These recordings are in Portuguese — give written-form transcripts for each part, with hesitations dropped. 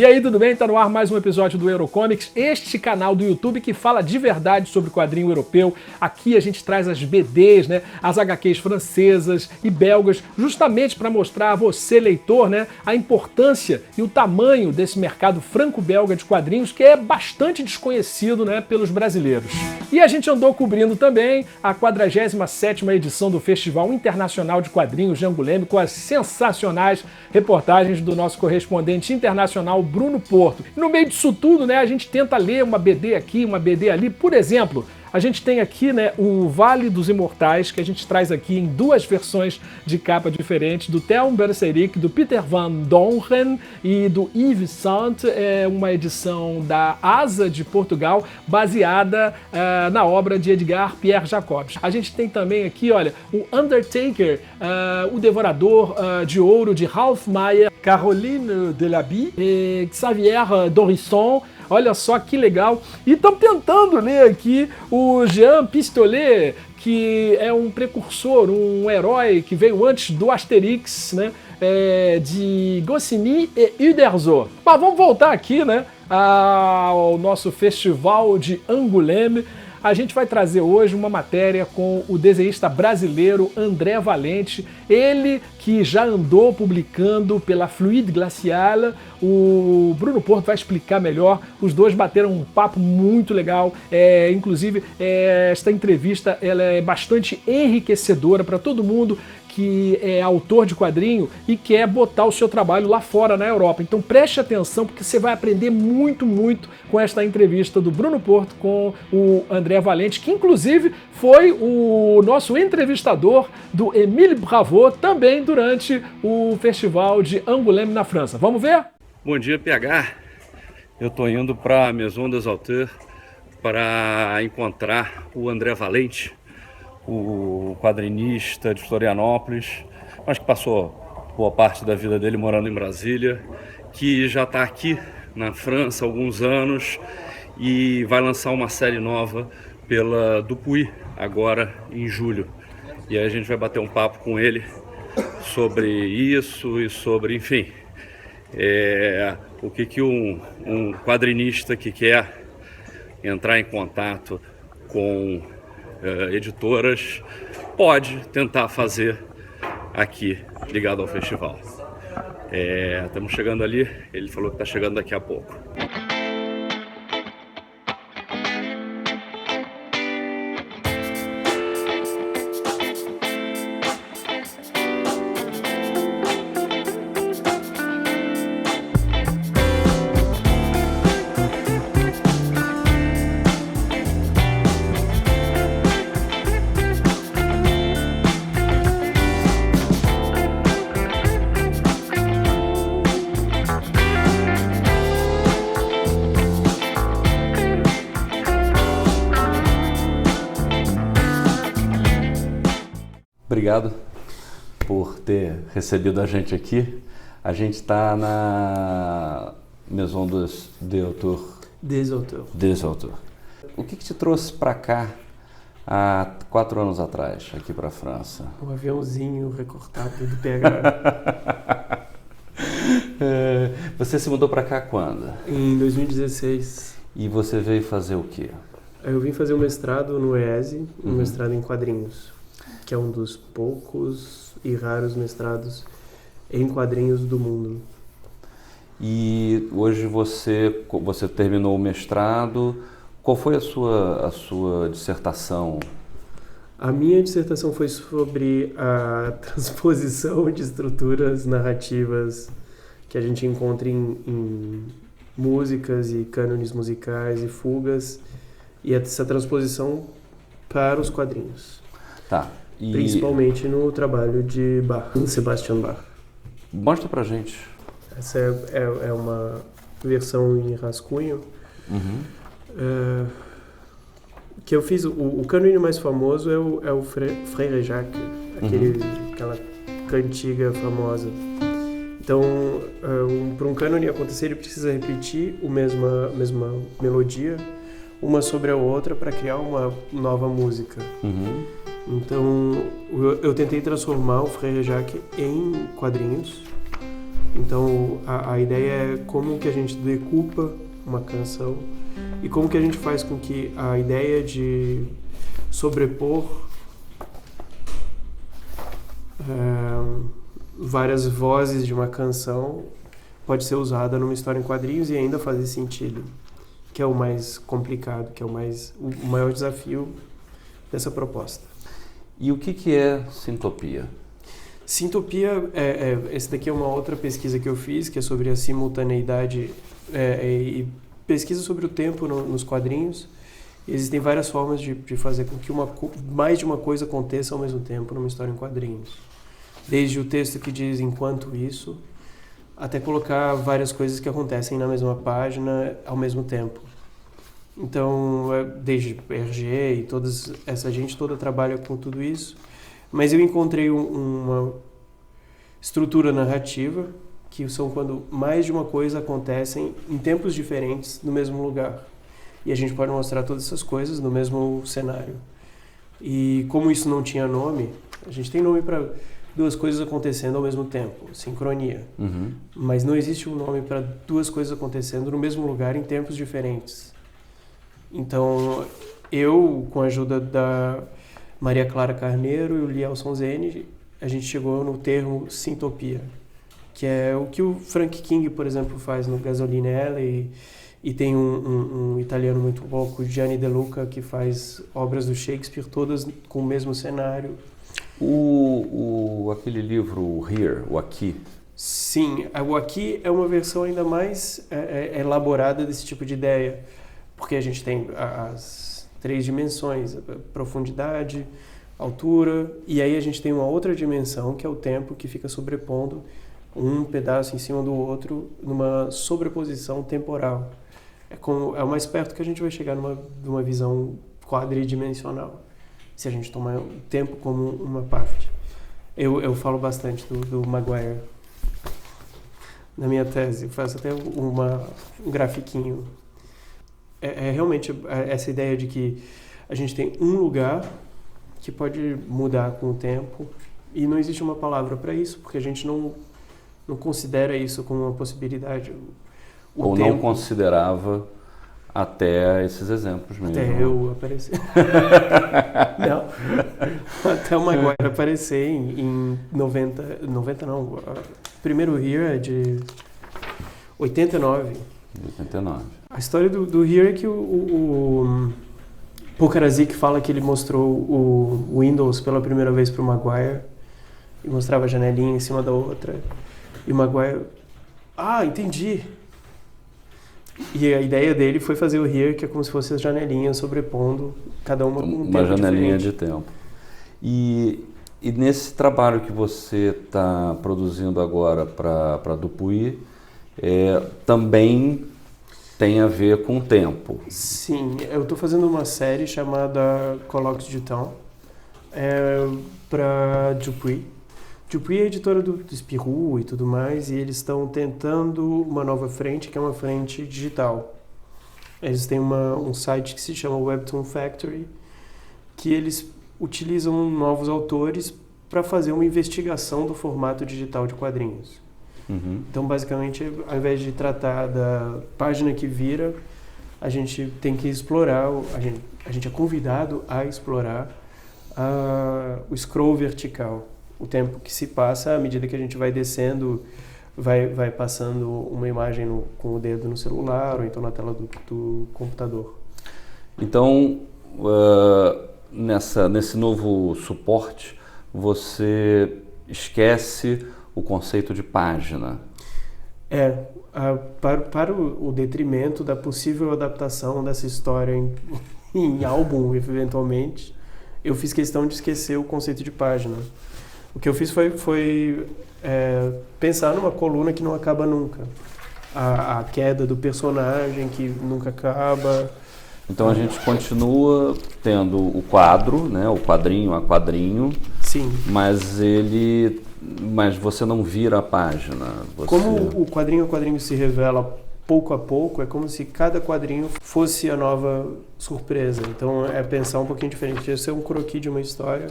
E aí, tudo bem? Tá no ar mais um episódio do Eurocomics, este canal do YouTube que fala de verdade sobre quadrinho europeu. Aqui a gente traz as BDs, né, as HQs francesas e belgas, justamente para mostrar a você, leitor, né, a importância e o tamanho desse mercado franco-belga de quadrinhos que é bastante desconhecido, né, pelos brasileiros. E a gente andou cobrindo também a 47ª edição do Festival Internacional de Quadrinhos de Angoulême com as sensacionais reportagens do nosso correspondente internacional Bruno Porto. E no meio disso tudo, né, a gente tenta ler uma BD aqui, uma BD ali. Por exemplo, a gente tem aqui, né, o Vale dos Imortais, que a gente traz aqui em duas versões de capa diferentes, do Theo Berseric, do Peter Van Dongen e do Yves Saint, uma edição da Asa de Portugal, baseada na obra de Edgar Pierre Jacobs. A gente tem também aqui, olha, o Undertaker, o Devorador de Ouro, de Ralph Mayer, Caroline Delaby e Xavier Dorisson. Olha só que legal. E estamos tentando ler aqui o Jean Pistolet, que é um precursor, um herói que veio antes do Asterix, né? De Goscinny e Uderzo. Mas vamos voltar aqui, né, ao nosso festival de Angoulême. A gente vai trazer hoje uma matéria com o desenhista brasileiro André Valente, ele que já andou publicando pela Fluide Glacial. O Bruno Porto vai explicar melhor, os dois bateram um papo muito legal, inclusive esta entrevista ela é bastante enriquecedora para todo mundo que é autor de quadrinho e quer botar o seu trabalho lá fora na Europa. Então preste atenção porque você vai aprender muito, muito com esta entrevista do Bruno Porto com o André Valente, que inclusive foi o nosso entrevistador do Émile Bravot também durante o Festival de Angoulême na França. Vamos ver? Bom dia, PH. Eu estou indo para a Maison des Auteurs para encontrar o André Valente, o quadrinista de Florianópolis, mas que passou boa parte da vida dele morando em Brasília, que já está aqui na França há alguns anos e vai lançar uma série nova pela Dupuis agora em julho. E aí a gente vai bater um papo com ele sobre isso e sobre, enfim, o que um quadrinista que quer entrar em contato com editoras pode tentar fazer aqui, ligado ao festival. Estamos chegando ali, ele falou que está chegando daqui a pouco. Obrigado por ter recebido a gente aqui. A gente está na Maison des Auteurs. O que te trouxe para cá há 4 anos atrás, aqui para a França? Um aviãozinho recortado do PH. Você se mudou para cá quando? Em 2016. E você veio fazer o quê? Eu vim fazer um mestrado no ESE, um mestrado em quadrinhos, que é um dos poucos e raros mestrados em quadrinhos do mundo. E hoje você terminou o mestrado. Qual foi a sua dissertação? A minha dissertação foi sobre a transposição de estruturas narrativas que a gente encontra em músicas e cânones musicais e fugas, e essa transposição para os quadrinhos. Tá. Principalmente no trabalho de Bach, Sebastian Bach. Mostra pra gente. Essa é uma versão em rascunho. Que eu fiz. O cânone mais famoso é o Frère Jacques, aquela cantiga famosa. Então, para um cânone acontecer, ele precisa repetir a mesma melodia, uma sobre a outra, para criar uma nova música. Então, eu tentei transformar o Frère Jacques em quadrinhos, Então a ideia é como que a gente decupa uma canção e como que a gente faz com que a ideia de sobrepor várias vozes de uma canção pode ser usada numa história em quadrinhos e ainda fazer sentido, que é o mais complicado, que é o maior desafio dessa proposta. E o que é sintopia? Sintopia, esse daqui é uma outra pesquisa que eu fiz, que é sobre a simultaneidade e pesquisa sobre o tempo nos quadrinhos. Existem várias formas de fazer com que mais de uma coisa aconteça ao mesmo tempo numa história em quadrinhos. Desde o texto que diz enquanto isso, até colocar várias coisas que acontecem na mesma página ao mesmo tempo. Então, desde RG e essa gente toda trabalha com tudo isso, mas eu encontrei uma estrutura narrativa, que são quando mais de uma coisa acontecem em tempos diferentes no mesmo lugar. E a gente pode mostrar todas essas coisas no mesmo cenário. E como isso não tinha nome, a gente tem nome para duas coisas acontecendo ao mesmo tempo, sincronia. Uhum. Mas não existe um nome para duas coisas acontecendo no mesmo lugar em tempos diferentes. Então, eu, com a ajuda da Maria Clara Carneiro e o Lielson Zene, a gente chegou no termo sintopia, que é o que o Frank King, por exemplo, faz no Gasolinella, e tem um italiano muito louco, Gianni De Luca, que faz obras do Shakespeare todas com o mesmo cenário. Aquele livro, o Here, o Aqui. Sim, o Aqui é uma versão ainda mais elaborada desse tipo de ideia, porque a gente tem as 3 dimensões, a profundidade, altura, e aí a gente tem uma outra dimensão, que é o tempo, que fica sobrepondo um pedaço em cima do outro, numa sobreposição temporal. É o mais perto que a gente vai chegar numa visão quadridimensional, se a gente tomar o tempo como uma parte. Eu falo bastante do Maguire na minha tese, faço até um grafiquinho. Realmente essa ideia de que a gente tem um lugar que pode mudar com o tempo e não existe uma palavra para isso, porque a gente não considera isso como uma possibilidade. Ou não considerava até esses exemplos mesmo. Até eu aparecer. Não. Até o Maguire aparecer em 90 não. O primeiro Here é de 89. 89. A história do Here é que o Paul Karazik fala que ele mostrou o Windows pela primeira vez para o Maguire e mostrava a janelinha em cima da outra. E o Maguire... entendi! E a ideia dele foi fazer o Here, que é como se fosse as janelinhas sobrepondo, cada uma com um tempo uma janelinha diferente. de tempo. E nesse trabalho que você está produzindo agora para Dupuy, também tem a ver com o tempo. Sim, eu estou fazendo uma série chamada Colloques du Temps para Dupuy. Dupuy é editora do Spirou e tudo mais, e eles estão tentando uma nova frente, que é uma frente digital. Eles têm um site que se chama Webtoon Factory, que eles utilizam novos autores para fazer uma investigação do formato digital de quadrinhos. Uhum. Então, basicamente, ao invés de tratar da página que vira, a gente tem que explorar, a gente é convidado a explorar o scroll vertical. O tempo que se passa à medida que a gente vai descendo, vai passando uma imagem com o dedo no celular ou então na tela do computador. Então, nesse novo suporte, você esquece o conceito de página. Para o detrimento da possível adaptação dessa história em álbum, eventualmente, eu fiz questão de esquecer o conceito de página. O que eu fiz foi pensar numa coluna que não acaba nunca. A queda do personagem que nunca acaba. Então a gente continua tendo o quadro, né, o quadrinho a quadrinho. Sim. Mas você não vira a página. Como o quadrinho a quadrinho se revela pouco a pouco, é como se cada quadrinho fosse a nova surpresa. Então é pensar um pouquinho diferente. Esse é um croquis de uma história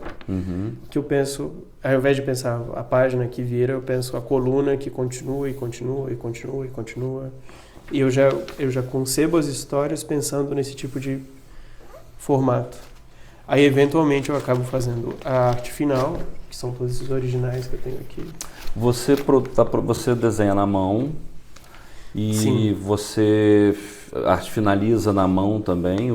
que eu penso, ao invés de pensar a página que vira, eu penso a coluna que continua e continua e continua e continua. E eu já concebo as histórias pensando nesse tipo de formato. Aí, eventualmente, eu acabo fazendo a arte final, que são todos esses originais que eu tenho aqui. Você desenha na mão e Sim. você arte finaliza na mão também,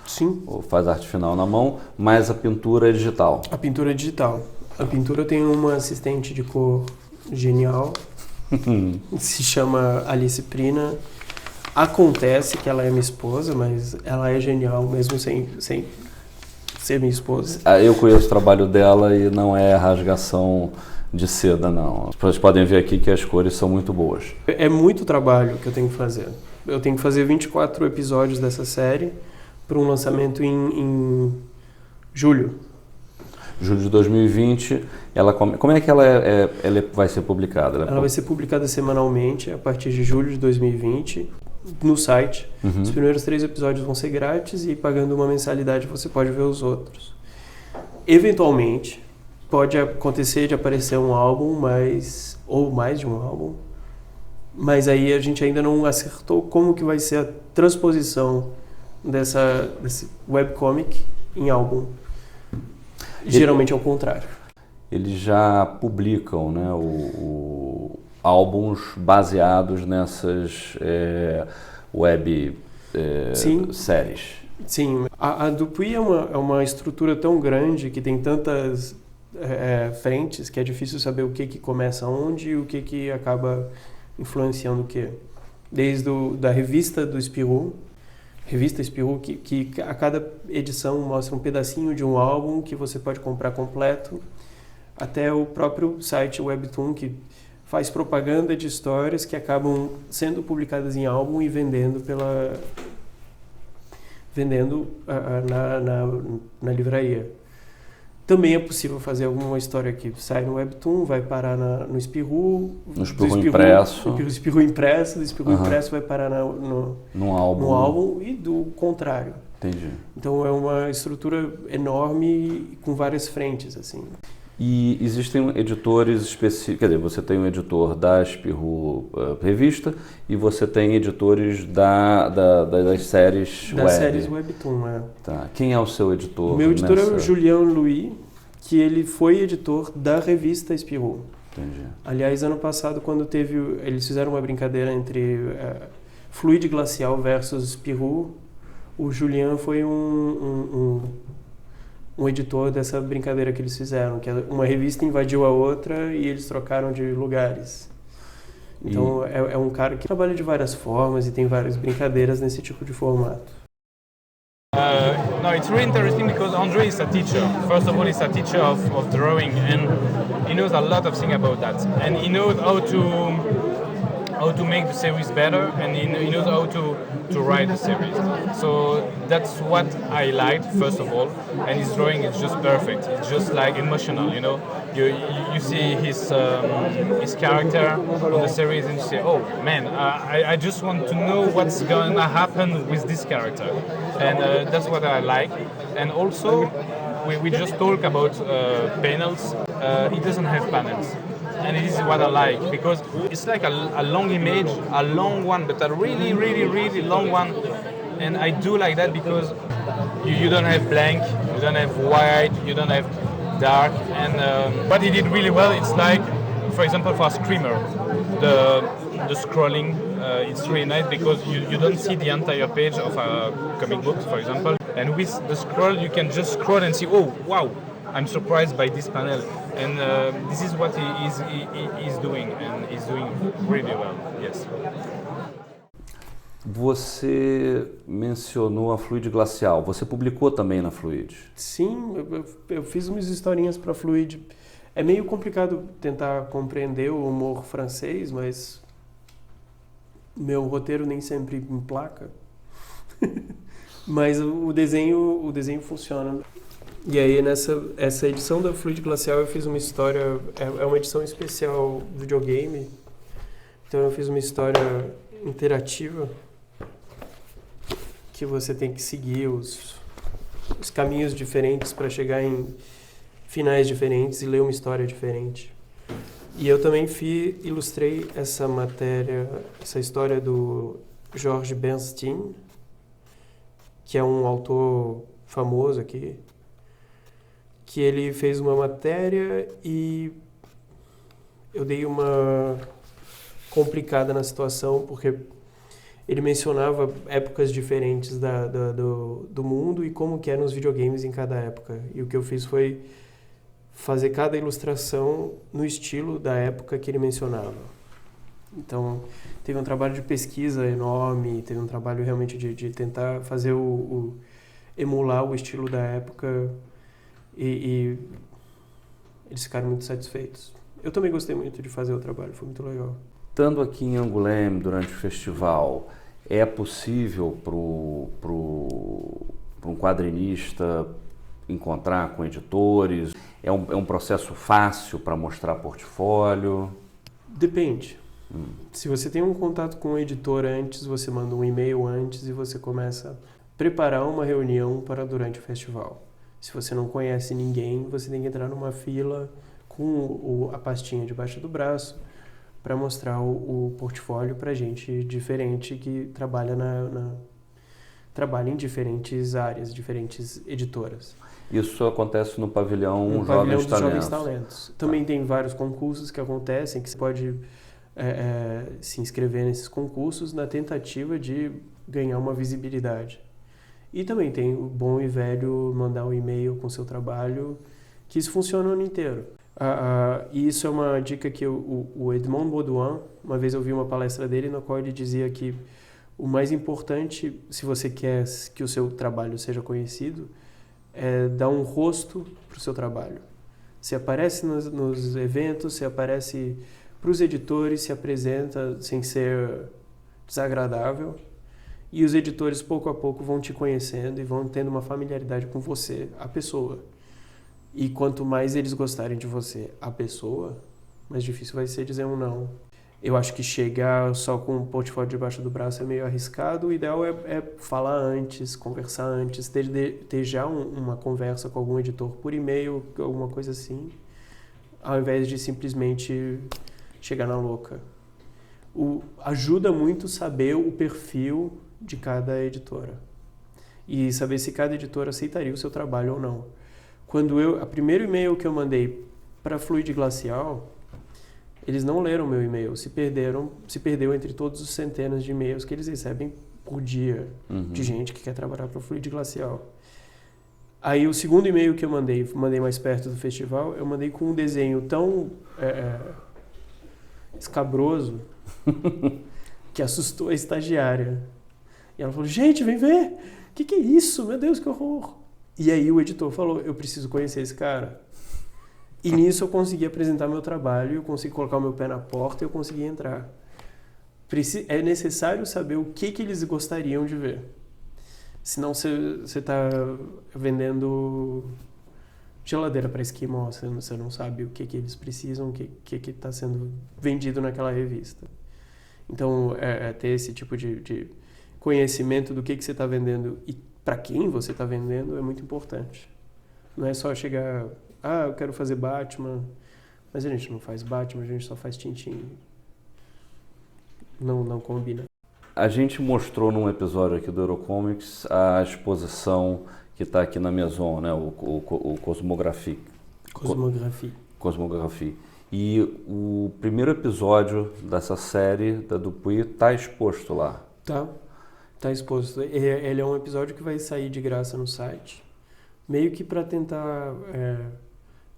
Sim. faz arte final na mão, mas a pintura é digital. A pintura é digital. A pintura eu tenho uma assistente de cor genial, se chama Alice Prina. Acontece que ela é minha esposa, mas ela é genial mesmo sem ser minha esposa. Eu conheço o trabalho dela e não é rasgação de seda, não. Vocês podem ver aqui que as cores são muito boas. É muito trabalho que eu tenho que fazer. Eu tenho que fazer 24 episódios dessa série para um lançamento em julho. Julho de 2020, como é que ela vai ser publicada? Ela vai ser publicada semanalmente a partir de julho de 2020 no site. Os primeiros 3 episódios vão ser grátis e pagando uma mensalidade você pode ver os outros. Eventualmente, pode acontecer de aparecer um álbum, ou mais de um álbum, mas aí a gente ainda não acertou como que vai ser a transposição desse webcomic em álbum. Geralmente é o contrário. Eles já publicam, né, álbuns baseados nessas web séries. Sim, a Dupuis é uma estrutura tão grande que tem tantas frentes que é difícil saber o que começa onde e o que acaba influenciando o quê. Desde da revista do Spirou, Revista Spirou, que a cada edição mostra um pedacinho de um álbum que você pode comprar completo, até o próprio site Webtoon, que faz propaganda de histórias que acabam sendo publicadas em álbum e vendendo na livraria. Também é possível fazer alguma história que sai no Webtoon, vai parar no Spirou. No Spirou impresso. Do Spirou impresso, do Spirou impresso vai parar no álbum e do contrário. Entendi. Então é uma estrutura enorme com várias frentes, assim. E existem editores específicos, quer dizer, você tem um editor da Spirou Revista e você tem editores das séries web. Das séries Webtoon, Tá. Quem é o seu editor? O meu editor é o Julien Louis, que ele foi editor da revista Spirou. Entendi. Aliás, ano passado, quando eles fizeram uma brincadeira entre Fluide Glacial versus Spirou, o Julien foi um editor dessa brincadeira que eles fizeram, que uma revista invadiu a outra e eles trocaram de lugares. Então é um cara que trabalha de várias formas e tem várias brincadeiras nesse tipo de formato. No, it's really interesting because Andre is a teacher. First of all, he's a teacher of drawing, and he knows a lot of things about that. And he knows how to make the series better, and he knows how to write the series. So that's what I liked, first of all, and his drawing is just perfect. It's just like emotional, you know. You see his character on the series and you say, oh man, I just want to know what's going to happen with this character, and that's what I like. And also we just talk about panels. He doesn't have panels. And this is what I like, because it's like a long image, a long one, but a really, really, really long one. And I do like that because you don't have blank, you don't have white, you don't have dark. And what he did really well, it's like, for example, for a Screamer, the scrolling, it's really nice because you don't see the entire page of a comic book, for example. And with the scroll, you can just scroll and see, oh, wow, I'm surprised by this panel. And this is what he's doing, and he's doing really well, yes. Você mencionou a Fluide Glacial. Você publicou também na Fluide? Sim, eu fiz umas historinhas para Fluide. É meio complicado tentar compreender o humor francês, mas meu roteiro nem sempre emplaca. Mas o desenho funciona. E aí essa edição da Fluide Glacial eu fiz uma história, é uma edição especial videogame. Então eu fiz uma história interativa que você tem que seguir os caminhos diferentes para chegar em finais diferentes e ler uma história diferente. E eu também ilustrei essa matéria, essa história do George Bernstein, que é um autor famoso aqui, que ele fez uma matéria e eu dei uma complicada na situação, porque ele mencionava épocas diferentes do mundo e como que eram os videogames em cada época. E o que eu fiz foi fazer cada ilustração no estilo da época que ele mencionava. Então, teve um trabalho de pesquisa enorme, teve um trabalho realmente de tentar fazer emular o estilo da época e eles ficaram muito satisfeitos. Eu também gostei muito de fazer o trabalho, foi muito legal. Estando aqui em Angoulême durante o festival, é possível para um quadrinista encontrar com editores? É um processo fácil para mostrar portfólio? Depende. Se você tem um contato com o editor antes, você manda um e-mail antes e você começa a preparar uma reunião para durante o festival. Se você não conhece ninguém, você tem que entrar numa fila com a pastinha debaixo do braço para mostrar o portfólio para gente diferente que trabalha trabalha em diferentes áreas, diferentes editoras. Isso acontece no pavilhão Jovens Talentos. Também tem vários concursos que acontecem, que você pode se inscrever nesses concursos na tentativa de ganhar uma visibilidade. E também tem o bom e velho mandar um e-mail com seu trabalho, que isso funciona o ano inteiro. E isso é uma dica que o Edmond Baudouin, uma vez eu vi uma palestra dele na qual ele dizia que o mais importante, se você quer que o seu trabalho seja conhecido, é dar um rosto para o seu trabalho. Se aparece nos eventos, se aparece para os editores, se apresenta sem ser desagradável, e os editores pouco a pouco vão te conhecendo e vão tendo uma familiaridade com você, a pessoa. E quanto mais eles gostarem de você, a pessoa, mais difícil vai ser dizer um não. Eu acho que chegar só com o portfólio debaixo do braço é meio arriscado. O ideal é falar antes, conversar antes, ter já uma conversa com algum editor por e-mail, alguma coisa assim, ao invés de simplesmente chegar na louca. Ajuda muito saber o perfil de cada editora e saber se cada editora aceitaria o seu trabalho ou não. O primeiro e-mail que eu mandei para Fluid Glacial, eles não leram meu e-mail, se perdeu entre todos os centenas de e-mails que eles recebem por dia de gente que quer trabalhar para Fluid Glacial. Aí o segundo e-mail que eu mandei mais perto do festival, eu mandei com um desenho tão escabroso que assustou a estagiária. E ela falou, gente, vem ver, o que é isso? Meu Deus, que horror. E aí o editor falou, eu preciso conhecer esse cara. E nisso eu consegui apresentar meu trabalho, eu consegui colocar o meu pé na porta e eu consegui entrar. É necessário saber o que eles gostariam de ver. Senão você está vendendo geladeira para esquimó, você não sabe o que eles precisam, o que está sendo vendido naquela revista. Então, ter esse tipo de conhecimento do que você está vendendo e para quem você está vendendo é muito importante. Não é só chegar, eu quero fazer Batman, mas a gente não faz Batman, a gente só faz Tintin. Não combina. A gente mostrou num episódio aqui do Eurocomics a exposição que está aqui na Maison, né? o Cosmographie. Cosmographie. E o primeiro episódio dessa série da Dupuy está exposto lá. Tá exposto. Ele é um episódio que vai sair de graça no site, meio que para tentar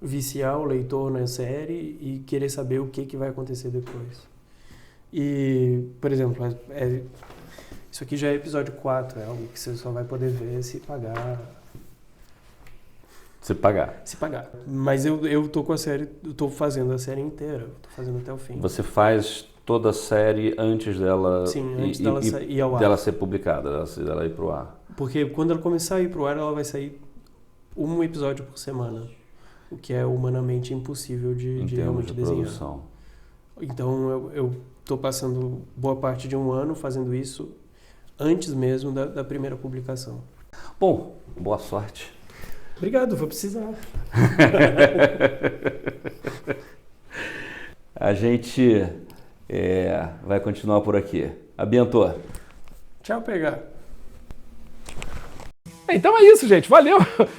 viciar o leitor na série e querer saber o que vai acontecer depois. E, por exemplo, isso aqui já é episódio 4, é algo que você só vai poder ver se pagar. Se pagar. Mas eu tô com a série, eu tô fazendo a série inteira, tô fazendo até o fim. Você faz toda a série antes dela, dela ir ao ar. Dela ser publicada, dela ir pro ar. Porque quando ela começar a ir pro ar, ela vai sair um episódio por semana, o que é humanamente impossível de realmente desenhar. Produção. Então eu estou passando boa parte de um ano fazendo isso antes mesmo da primeira publicação. Bom, boa sorte. Obrigado, vou precisar. A gente vai continuar por aqui. Abiantou. Tchau, pegar. Então é isso, gente. Valeu.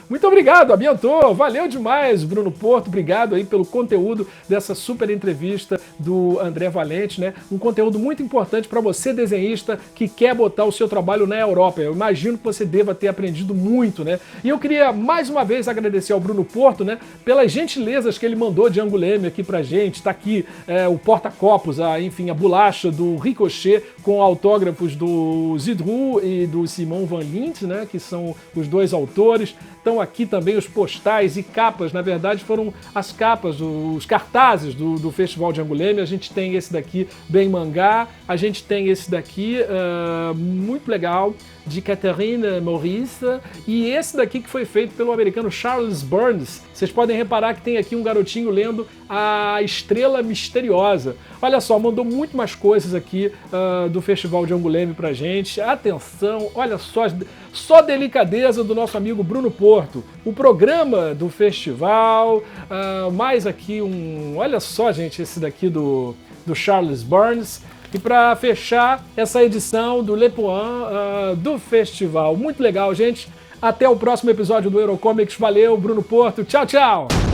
Muito obrigado, Abiantou. Valeu demais, Bruno Porto. Obrigado aí pelo conteúdo dessa super entrevista do André Valente, né? Um conteúdo muito importante para você, desenhista, que quer botar o seu trabalho na Europa. Eu imagino que você deva ter aprendido muito, né? E eu queria mais uma vez agradecer ao Bruno Porto, né? Pelas gentilezas que ele mandou de Angoulême aqui pra gente. Tá aqui o porta-copos, a bolacha do Ricochet com autógrafos do Zidru e do Simon Van Lint, né? Que são os dois autores. Estão aqui também os postais e capas, na verdade foram as capas, os cartazes do Festival de Angoulême. A gente tem esse daqui do Em Mangá, a gente tem esse daqui muito legal, de Catherine Maurice, e esse daqui que foi feito pelo americano Charles Burns. Vocês podem reparar que tem aqui um garotinho lendo A Estrela Misteriosa. Olha só, mandou muito mais coisas aqui do Festival de Angoulême pra gente. Atenção, olha só delicadeza do nosso amigo Bruno Porto. O programa do festival, mais aqui olha só, gente, esse daqui do Charles Burns. E para fechar essa edição do Le Point do festival. Muito legal, gente. Até o próximo episódio do Eurocomics. Valeu, Bruno Porto. Tchau, tchau!